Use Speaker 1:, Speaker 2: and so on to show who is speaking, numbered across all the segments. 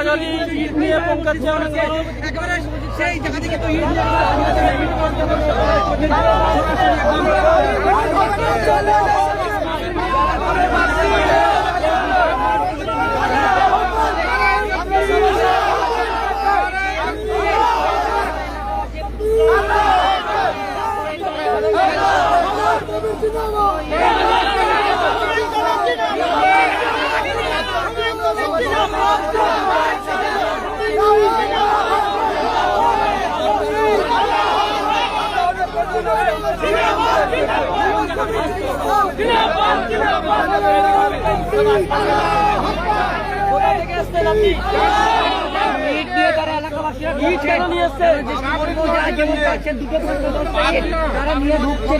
Speaker 1: যদি ইট নিয়ে পৌঁছাচ্ছে অনেক
Speaker 2: একেবারে সেই জায়গা থেকে তো
Speaker 1: কোথা থেকে আসছেন আপনি?
Speaker 2: ইট দিয়ে তারা এলাকাবাসীরা
Speaker 1: ইট কেন নিয়ে এসছেন?
Speaker 2: যেমন পাচ্ছেন দুটো তারা নিয়ে ঢুকছে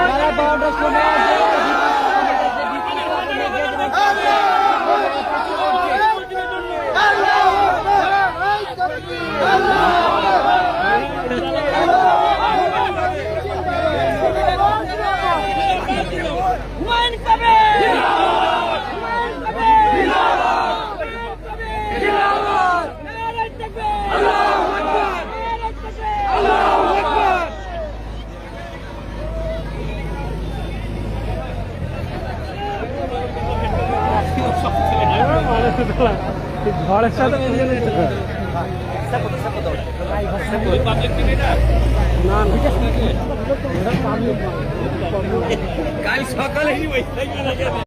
Speaker 2: তারা 12টার সময়
Speaker 1: ঘরের সাথে
Speaker 2: কাল সকালে